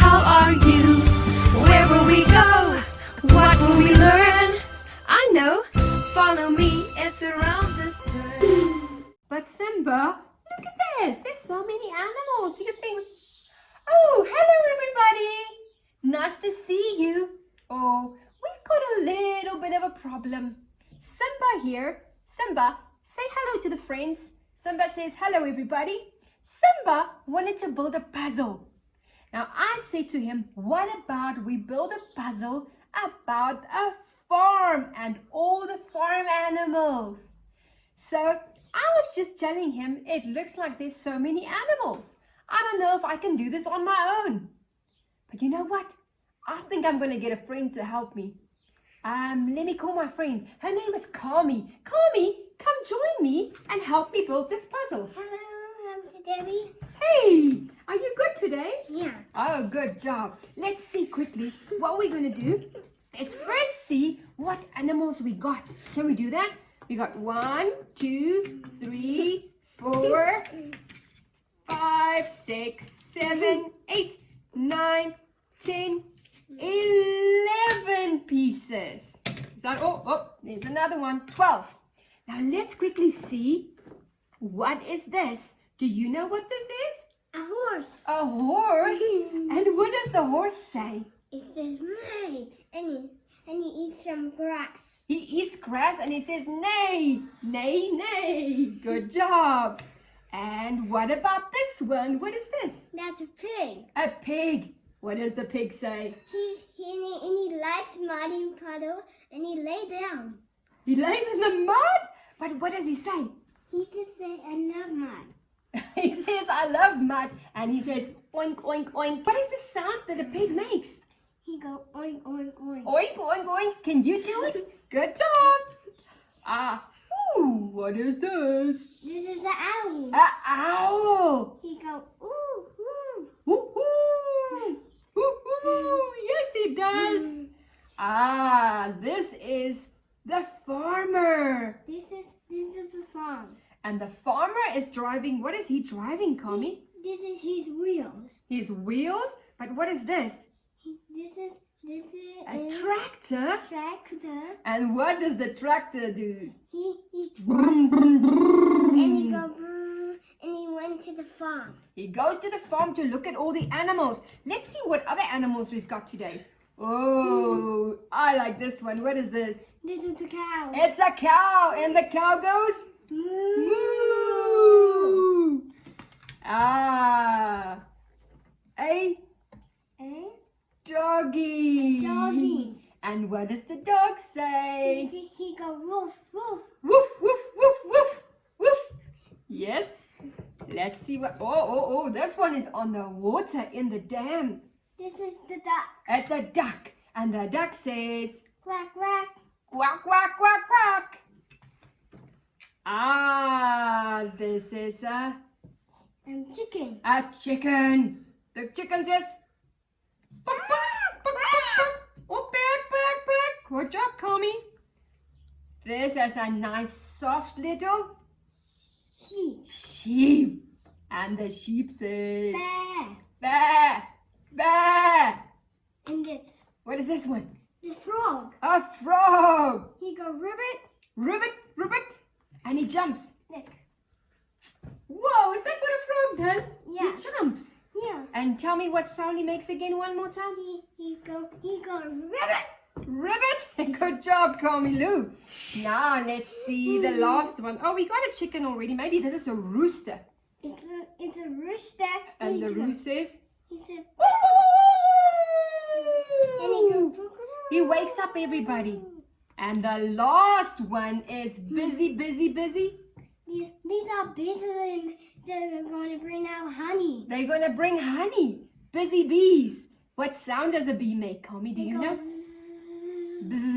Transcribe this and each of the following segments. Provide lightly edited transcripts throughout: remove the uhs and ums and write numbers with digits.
how are you? Where will we go? What will we learn? I know, follow me, it's around this turn. But Simba, look at this. There's so many animals. Do you think... Oh, hello everybody. Nice to see you. Oh, we've got a little bit of a problem. Simba here. Simba, say hello to the friends. Simba says hello everybody. Simba wanted to build a puzzle. Now I said to him, what about we build a puzzle about a farm and all the farm animals? So I was just telling him it looks like there's so many animals. I don't know if I can do this on my own. But you know what? I think I'm going to get a friend to help me. Let me call my friend. Her name is Kami. Kami, come join me and help me build this puzzle. Hello, I'm Debbi. Hey, are you good today? Yeah. Oh, good job. Let's see quickly. What we're going to do is first see what animals we got. Can we do that? We got 1, 2, 3, 4, 5, 6, 7, 8, 9, 10, 11 pieces. Is that all? Oh, there's another one. 12. Now let's quickly see. What is this? Do you know what this is? A horse. A horse? And what does the horse say? It says neigh, and he eats some grass. He eats grass and he says neigh, neigh, neigh. Good job. And what about this one? What is this? That's a pig. A pig. What does the pig say? He likes mud and puddles, and he lay down. He lays in the mud? But what does he say? He just say, I love mud. He says, I love mud. And he says, oink, oink, oink. What is the sound that a pig makes? He go oink, oink, oink. Oink, oink, oink. Can you do it? Good job. Ooh, what is this? This is an owl. An owl. He go ooh, ooh. Ooh, ooh. Ooh, ooh. Yes, he does. This is the farmer. This is a farm. And the farmer is driving. What is he driving, Kami? This is his wheels. His wheels? But what is this? This is A tractor? tractor. And what does the tractor do? He Brum, brum, brum. and he go brrr, and he went to the farm. He goes to the farm to look at all the animals. Let's see what other animals we've got today. Oh, I like this one. What is this? This is the cow. It's a cow, and the cow goes Moo. moo. A doggy. Doggy. And what does the dog say? He go woof woof. Woof, woof, woof, woof, woof. Yes. Let's see what... Oh, this one is on the water in the dam. This is the duck. It's a duck. And the duck says... Quack quack. Quack, quack, quack, quack. This is Chicken. a chicken. The chicken says... Buck, buck, buck, buck, buck. Oh, back, back, back. Good job, Kami. This is a nice, soft little... Sheep. And the sheep says... Bear. Bear. Bear. And this. What is this one? The frog. A frog. He go ribbit. Ribbit, ribbit. And he jumps. Look. Whoa, is that what a frog does? Yeah. He jumps. Yeah. And tell me what sound he makes again one more time. He go ribbit. Ribbit. Good job, Kamilu. Now let's see the last one. Oh, we got a chicken already. Maybe this is a rooster. It's a rooster. And the rooster says... He says. And he Woo! go. He wakes up everybody. And the last one is busy, busy, busy. These are bees and they're going to bring out honey. They're going to bring honey. Busy bees. What sound does a bee make, Kami? Do you know? Bzzz.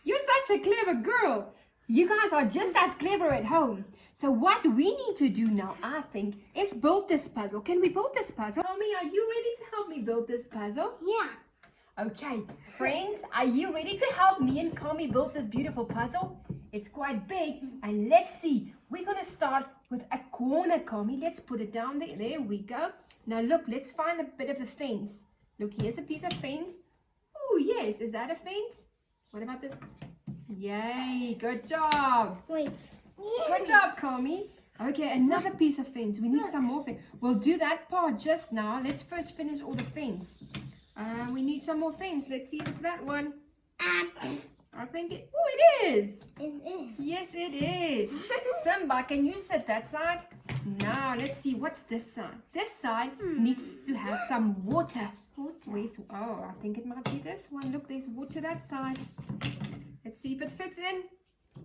You're such a clever girl. You guys are just as clever at home. So what we need to do now, I think, is build this puzzle. Can we build this puzzle? Kami, are you ready to help me build this puzzle? Yeah. Okay, friends, are you ready to help me and Kami build this beautiful puzzle? It's quite big. And let's see. We're going to start with a corner, Kami. Let's put it down there. There we go. Now look, let's find a bit of the fence. Look, here's a piece of fence. Oh, yes. Is that a fence? What about this? Yay. Good job. Wait. Good job, Kami. Okay, another piece of fence. We need some more fence. We'll do that part just now. Let's first finish all the fence. We need some more fence. Let's see if it's that one. I think it... Oh, it is. It is. Yes, it is. Simba, can you sit that side? Now, let's see. What's this side? This side needs to have some water. Where's... Oh, I think it might be this one. Look, there's water that side. Let's see if it fits in.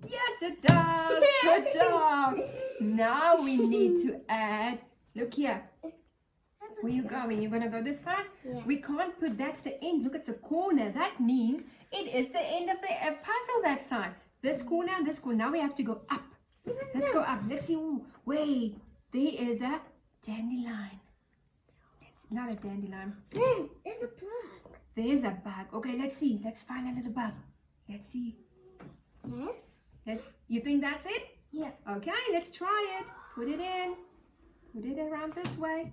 Yes, it does. Good job. Now we need to add... Look here. Where you going? You're going to go this side? Yeah. We can't put... That's the end. Look, it's a corner. That means it is the end of the puzzle that side. This corner and this corner. Now we have to go up. Let's go up. Let's see. Ooh, wait. There is a dandelion. It's not a dandelion. There's a bug. There's a bug. Okay, let's see. Let's find a little bug. Let's see. Yeah? You think that's it? Yeah. Okay, let's try it. Put it in. Put it around this way.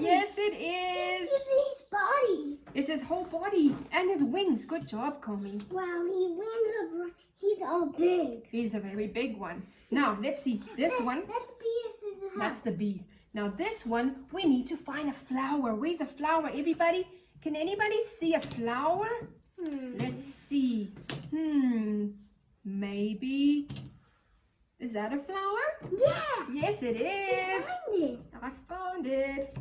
Yes, it is. It's his body. It's his whole body and his wings. Good job, Komi. Wow, he's all big. He's a very big one. Now, let's see. This one, That's bees in the house. that's the bees. Now, this one, we need to find a flower. Where's a flower, everybody? Can anybody see a flower? Let's see. Maybe. Is that a flower? Yeah. Yes, it is. Find it. I found it.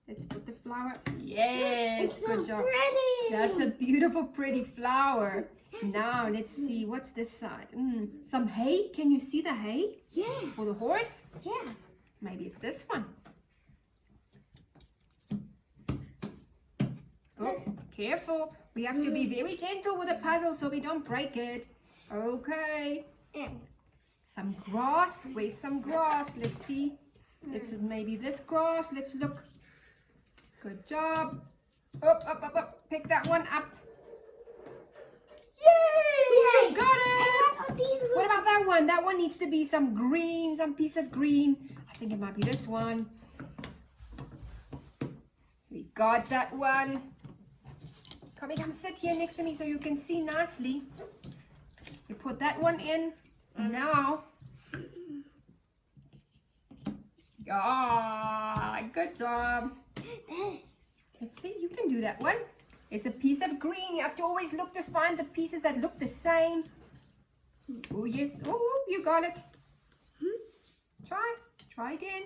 Let's put the flower. Yes, It's good so job. pretty. That's a beautiful, pretty flower. Now, let's see. What's this side? Some hay. Can you see the hay Yeah. for the horse? Yeah. Maybe it's this one. Oh, careful. We have to be very gentle with the puzzle so we don't break it. Okay. Some grass. Where's some grass? Let's see. It's maybe this grass. Let's look. Good job. Up, up, up, up. Pick that one up. Yay! Yay! Got it! These What about that one? That one needs to be some green, some piece of green. I think it might be this one. We got that one. Come sit here next to me so you can see nicely. You put that one in. Now. Ah, good job. Let's see, you can do that one. It's a piece of green. You have to always look to find the pieces that look the same. Oh, yes. Oh, you got it. Try again.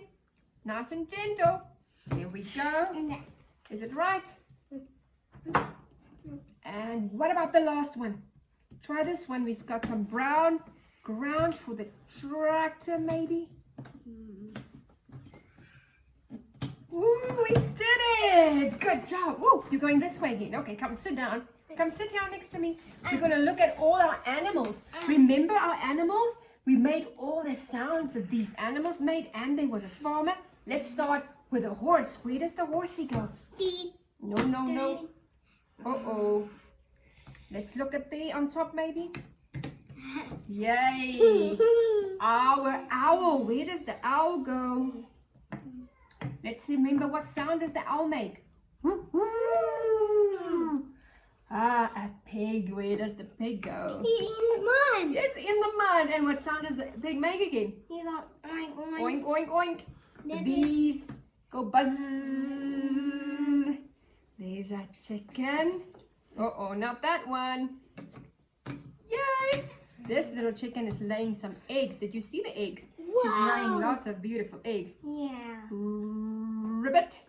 Nice and gentle. There we go. Is it right? And what about the last one? Try this one. We've got some brown ground for the tractor, maybe. Ooh, we did it! Good job. Woo, you're going this way again. Okay, come sit down. Come sit down next to me. We're going to look at all our animals. Remember our animals? We made all the sounds that these animals made, and there was a farmer. Let's start with a horse. Where does the horsey go? No, no, no. Uh-oh. Let's look at the on top, maybe. Yay! Our owl. Where does the owl go? Let's remember, what sound does the owl make? Woo, woo. Ah, a pig. Where does the pig go? He's in the mud. Yes, in the mud. And what sound does the pig make again? He's all oink, oink. Oink, oink, oink. The bees go buzz. There's a chicken. Uh-oh, not that one. Yay! This little chicken is laying some eggs. Did you see the eggs? She's laying lots of beautiful eggs. Yeah. Ribbit.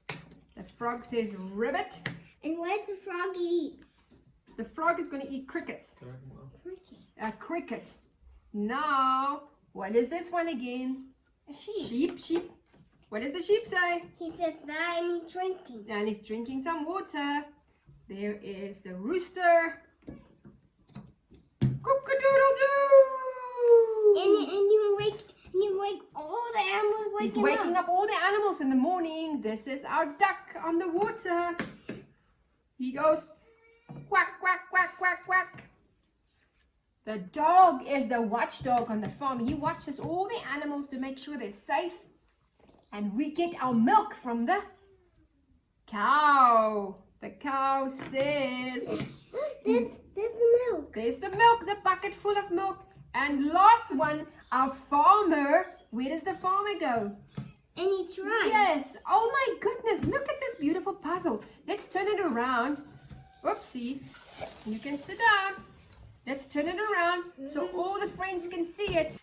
The frog says ribbit. And what the frog eats? The frog is going to eat crickets. Cricket. A cricket. Now, what is this one again? A sheep. Sheep, sheep. What does the sheep say? He says bye and he's drinking. And he's drinking some water. There is the rooster. Cock-a-doodle-doo! And you wake all the animals He's waking up all the animals in the morning. This is our duck on the water. He goes Quack, quack, quack, quack, quack. The dog is the watchdog on the farm. He watches all the animals to make sure they're safe. And we get our milk from the cow. The cow says, There's the milk. there's the milk, the bucket full of milk. And last one, our farmer. Where does the farmer go? And he tried. Yes. Oh my goodness. Look at this beautiful puzzle. Let's turn it around. Oopsie. You can sit down. Let's turn it around so all the friends can see it.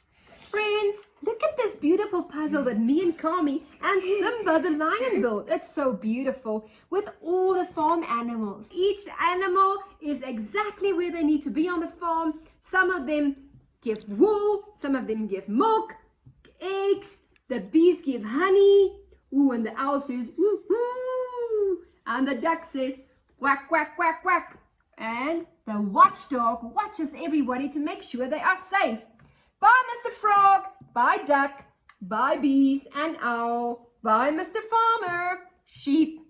Friends, look at this beautiful puzzle that me and Kami and Simba the lion built. It's so beautiful with all the farm animals. Each animal is exactly where they need to be on the farm. Some of them give wool, some of them give milk, eggs, the bees give honey. Ooh, and the owl says, ooh, ooh. And the duck says, quack, quack, quack, quack. And the watchdog watches everybody to make sure they are safe. Bye, Mr. Frog. Bye, duck. Bye, bees and owl. Bye, Mr. Farmer. Sheep,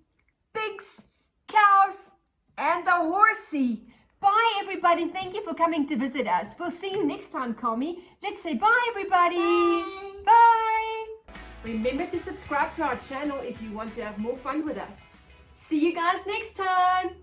pigs, cows, and the horsey. Bye, everybody. Thank you for coming to visit us. We'll see you next time, Kami. Let's say bye, everybody. Bye. Bye. Remember to subscribe to our channel if you want to have more fun with us. See you guys next time.